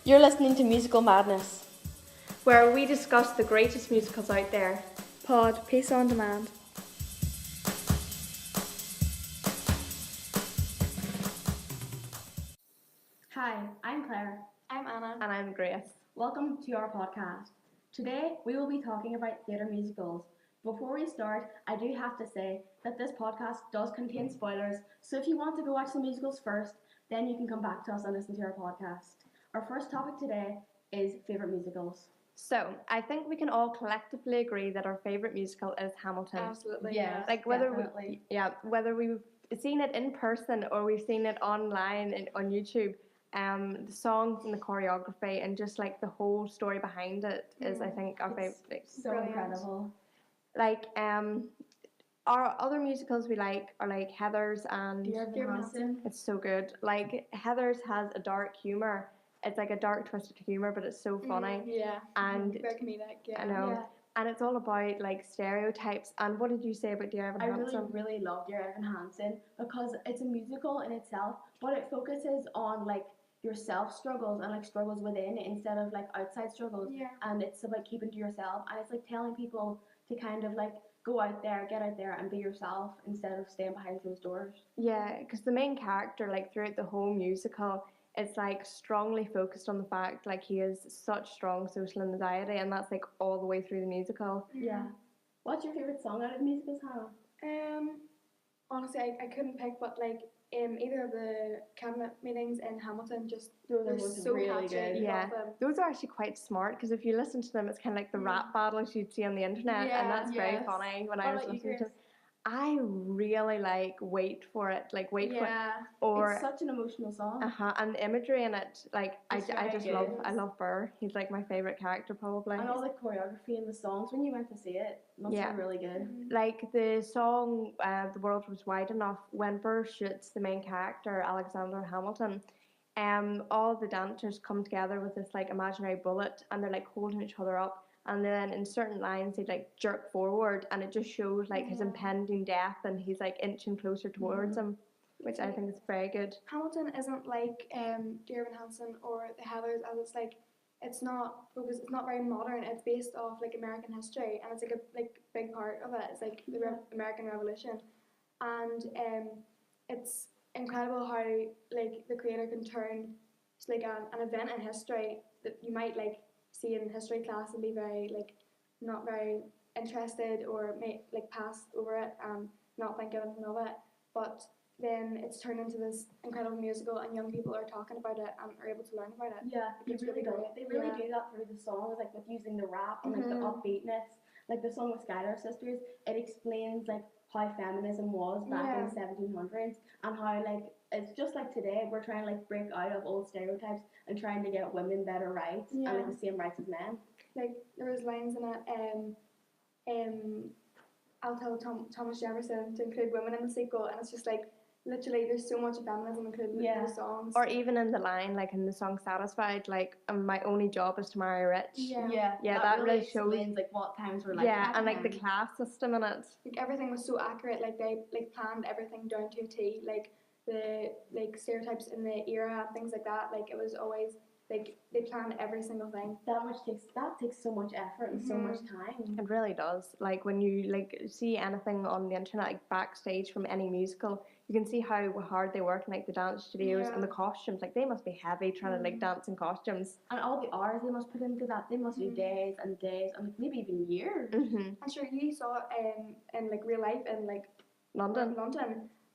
You're listening to Musical Madness, where we discuss the greatest musicals out there. Pod, Peace on Demand. Hi, I'm Claire. I'm Anna. And I'm Grace. Welcome to our podcast. Today we will be talking about theatre musicals. Before we start, I do have to say that this podcast does contain spoilers, so if you want to go watch the musicals first, then you can come back to us and listen to our podcast. Our first topic today is favourite musicals. So, I think we can all collectively agree that our favourite musical is Hamilton. Absolutely. Yes, Like whether we've seen it in person or we've seen it online and on YouTube, the songs and the choreography and just like the whole story behind it is, I think, our favourite. So brilliant. Incredible. Like our other musicals we like are like Heathers and Dear Evan Hansen. It's so good. Like Heathers has a dark humour. It's like a dark, twisted humour, but it's so funny. Yeah. And very comedic. Yeah. I know. Yeah. And it's all about like stereotypes. And what did you say about Dear Evan Hansen? I really love Dear Evan Hansen because it's a musical in itself, but it focuses on like your self struggles and like struggles within instead of like outside struggles. Yeah. And it's about keeping to yourself, and it's like telling people to kind of like go out there, get out there, and be yourself instead of staying behind closed doors. Yeah, because the main character, like throughout the whole musical, it's like strongly focused on the fact like he has such strong social anxiety, and that's like all the way through the musical. Yeah. What's your favorite song out of the musicals, Hannah? Honestly, I couldn't pick, but like either of the cabinet meetings in Hamilton just Those they're are both so really catchy. good. Yeah, Love them. those are actually quite smart because if you listen to them, it's kind of like the rap battles you'd see on the internet, and that's very Yes. funny when What I was about you, listening to Grace? them. I really like Wait For It, like Wait For It, Yeah. or It's such an emotional song. and the imagery in it, like It's I very just good. love Burr. He's like my favorite character probably. And all the choreography and the songs when you went to see it must Yeah. be really good. Like the song The World Was Wide Enough, when Burr shoots the main character Alexander Hamilton, all the dancers come together with this like imaginary bullet and they're like holding each other up, and then in certain lines they like jerk forward and it just shows like his impending death and he's like inching closer towards him, which I think is very good. Hamilton isn't like Dear Evan Hansen or the Heathers, as it's like it's not focused. It's not very modern. It's based off like American history, and it's like a big part of it. It's like the American Revolution, and it's incredible how like the creator can turn like an event in history that you might like see in history class and be very like not very interested or may like pass over it and not think anything of it, but then it's turned into this incredible musical and young people are talking about it and are able to learn about it. Yeah, It's really great. They really do that through the songs, like with using the rap and like the upbeatness. Like the song with Skylar Sisters, it explains like how feminism was back in the 1700s and how like it's just like today we're trying to like break out of old stereotypes and trying to get women better rights and like the same rights as men. Like there was lines in it, I'll tell Thomas Jefferson to include women in the sequel, and it's just like literally there's so much feminism included in the songs. Or even in the line, like in the song Satisfied, like my only job is to marry rich. Yeah, that really shows like what times were like. Yeah, and like the class system in it. Like everything was so accurate. Like they like planned everything down to a T. Like the like stereotypes in the era and things like that. Like it was always like they planned every single thing. That takes so much effort and so much time. It really does. Like when you like see anything on the internet, like backstage from any musical, you can see how hard they work in like the dance studios and the costumes. Like they must be heavy trying to like dance in costumes. And all the hours they must put into that, they must do days and days and like maybe even years. I'm sure you saw it in like real life in like London.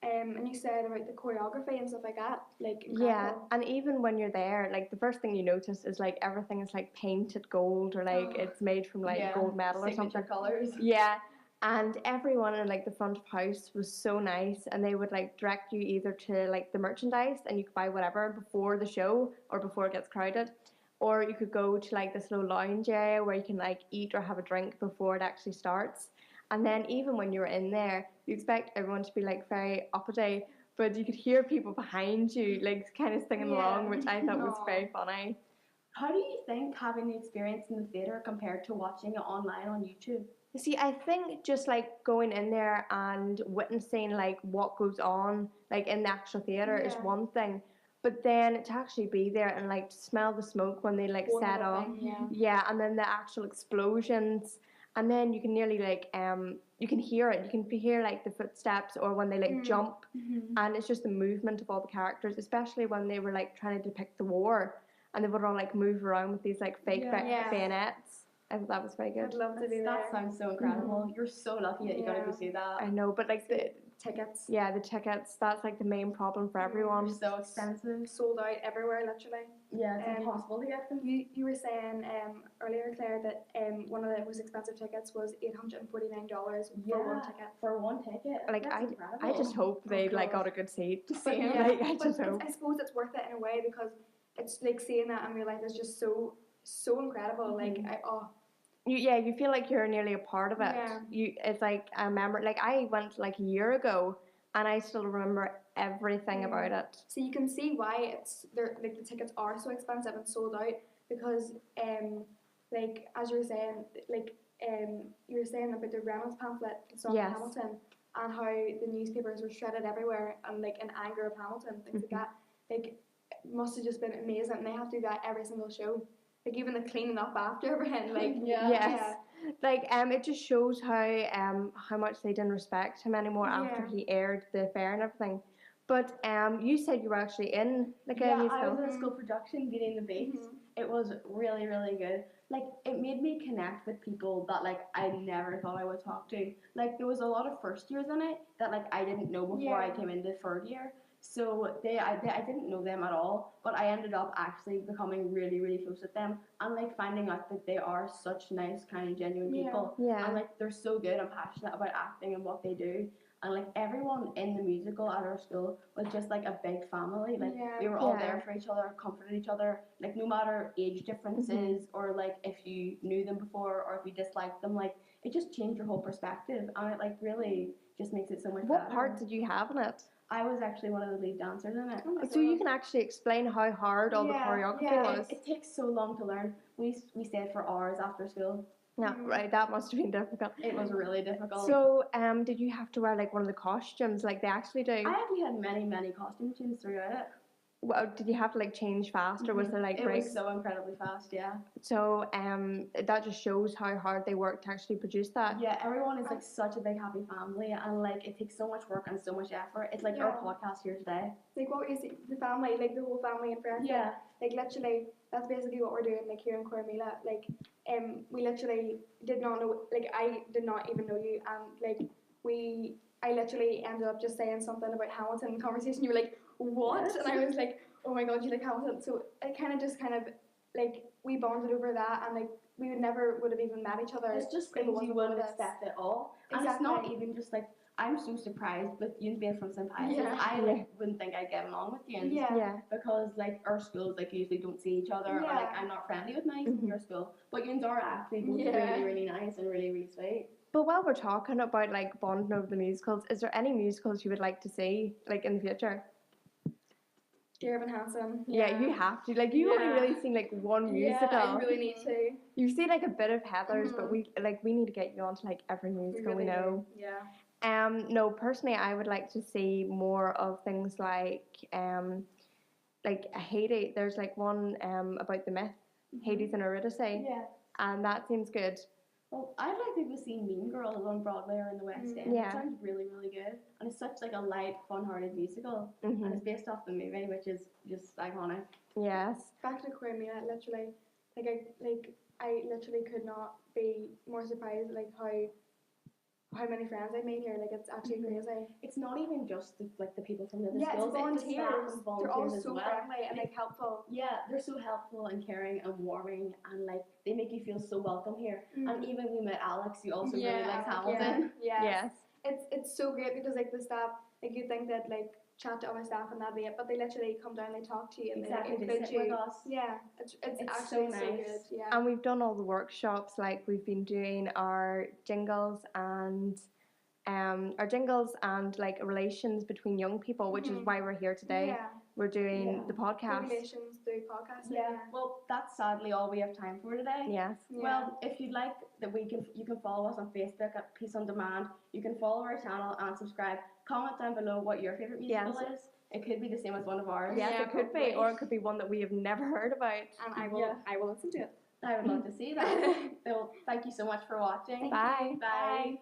And you said about the choreography and stuff like that, like incredible. Yeah, and even when you're there, like the first thing you notice is like everything is like painted gold or like it's made from like gold metal or something. Colors. Yeah, and everyone in like the front of house was so nice, and they would like direct you either to like the merchandise and you could buy whatever before the show or before it gets crowded, or you could go to like this little lounge area where you can like eat or have a drink before it actually starts. And then even when you were in there, you expect everyone to be like very uppity, but you could hear people behind you like kind of singing along, which I thought was very funny. How do you think having the experience in the theatre compared to watching it online on YouTube? You see, I think just like going in there and witnessing like what goes on like in the actual theatre is one thing, But then to actually be there and like to smell the smoke when they like Whole set other off, thing, yeah. yeah, and then the actual explosions, and then you can nearly like you can hear it. You can hear like the footsteps or when they like jump, and it's just the movement of all the characters, especially when they were like trying to depict the war, and they would all like move around with these like fake Yeah. bayonets. I thought that was very good. I'd love to be there. That sounds so incredible. You're so lucky that you got to go see that. I know, but like the tickets tickets, that's like the main problem for everyone. They're so expensive. sold out everywhere, literally. Yeah, it's impossible to get them. You were saying earlier, Claire, that one of the most expensive tickets was $849 for one ticket. For one ticket. Like That's I incredible. just hope they like got a good seat to see him. Yeah, Like I but just hope. I suppose it's worth it in a way because it's like seeing that in real life is just so incredible. Like You feel like you're nearly a part of it. Yeah. It's like I remember, like I went like a year ago, and I still remember everything about it. So you can see why like the tickets are so expensive and sold out because like as you were saying you were saying about the Reynolds pamphlet song Yes. Hamilton and how the newspapers were shredded everywhere and like in anger of Hamilton, things like that. Like it must have just been amazing, and they have to do that every single show. Like even the cleaning up after everything, like Yes. Like it just shows how much they didn't respect him anymore after he aired the affair and everything. But you said you were actually in like a I musical. was in a school production, Beauty and the Beast. It was really, really good. Like it made me connect with people that like I never thought I would talk to. Like there was a lot of first years in it that like I didn't know before I came into third year. So I didn't know them at all, but I ended up actually becoming really, really close with them and like finding out that they are such nice, kind of genuine people. Yeah. And like they're so good and passionate about acting and what they do. And like everyone in the musical at our school was just like a big family. Like we were all there for each other, comforted each other. Like no matter age differences or like if you knew them before or if you disliked them, like it just changed your whole perspective and it like really just makes it so much better. What part did you have in it? I was actually one of the lead dancers in it. So you can actually explain how hard all the choreography was. It takes so long to learn. We stayed for hours after school. Yeah, right. That must have been difficult. It was really difficult. So, did you have to wear like one of the costumes like they actually do? I actually had many costume changes throughout it. Well, did you have to like change fast, or was there like breaks? It was so incredibly fast, yeah. So, that just shows how hard they worked to actually produce that. Yeah, everyone is like such a big happy family, and like it takes so much work and so much effort. It's like our podcast here today. Like what is the family, like the whole family and friends. Yeah. Like literally, that's basically what we're doing. Like here in Corrymeela, like we literally did not know. Like I did not even know you, and like I literally ended up just saying something about Hamilton in conversation. You were like, what? Yes. And I was like, oh my god, you like Hamilton. So it kind of like we bonded over that, and like we would have even met each other. It's just if it things wasn't you for wouldn't this. expect at all. And it's not even just like I'm so surprised with you being from St. Pius. Yeah. I like wouldn't think I'd get along with you. Yeah. Because like our schools like usually don't see each other or like I'm not friendly with many from your school. But you are actually both really, really nice and really, really sweet. But while we're talking about like bonding over the musicals, is there any musicals you would like to see like in the future? Dear Evan Hansen. Yeah, you have to. Like, you've only really seen like one musical. Yeah, I really need to. You've seen like a bit of Heather's, but we need to get you onto like every musical we know. Do. Yeah. No, personally, I would like to see more of things like Hades. There's like one about the myth, Hades and Eurydice. Yeah. And that seems good. Well, I'd like to go see Mean Girls on Broadway or in the West End. Yeah. It sounds really, really good. And it's such like a light, fun-hearted musical. And it's based off the movie, which is just iconic. Yes. Back to Corrymeela, literally, I literally could not be more surprised like how many friends I made here. Like it's actually crazy. It's not even just the people from the other Yeah, schools. it's volunteers. It's the staff and They're all volunteers so as well. friendly and like helpful. Yeah, they're so helpful and caring and warming and like they make you feel so welcome here. And even we met Alex, who also really likes Hamilton. Yeah. Yes. It's so great because like the staff, like you think that like chat to other staff and that'd be it, but they literally come down, they talk to you, and Exactly, they they include sit you. with us. Yeah, it's so actually so nice. good. Yeah. And we've done all the workshops. Like we've been doing our jingles and like relations between young people, which is why we're here today. Yeah. We're doing the podcast. Relations through podcasting. Yeah. Well, that's sadly all we have time for today. Yes. Well, if you'd like that, you can follow us on Facebook at Peace on Demand. You can follow our channel and subscribe. Comment down below what your favorite musical is. it could be the same as one of ours. Yes, Yeah, it could be, probably. or it could be one that we have never heard about. And I will Yeah. I will listen to it. I would love to see that. So thank you so much for watching. Bye. Bye.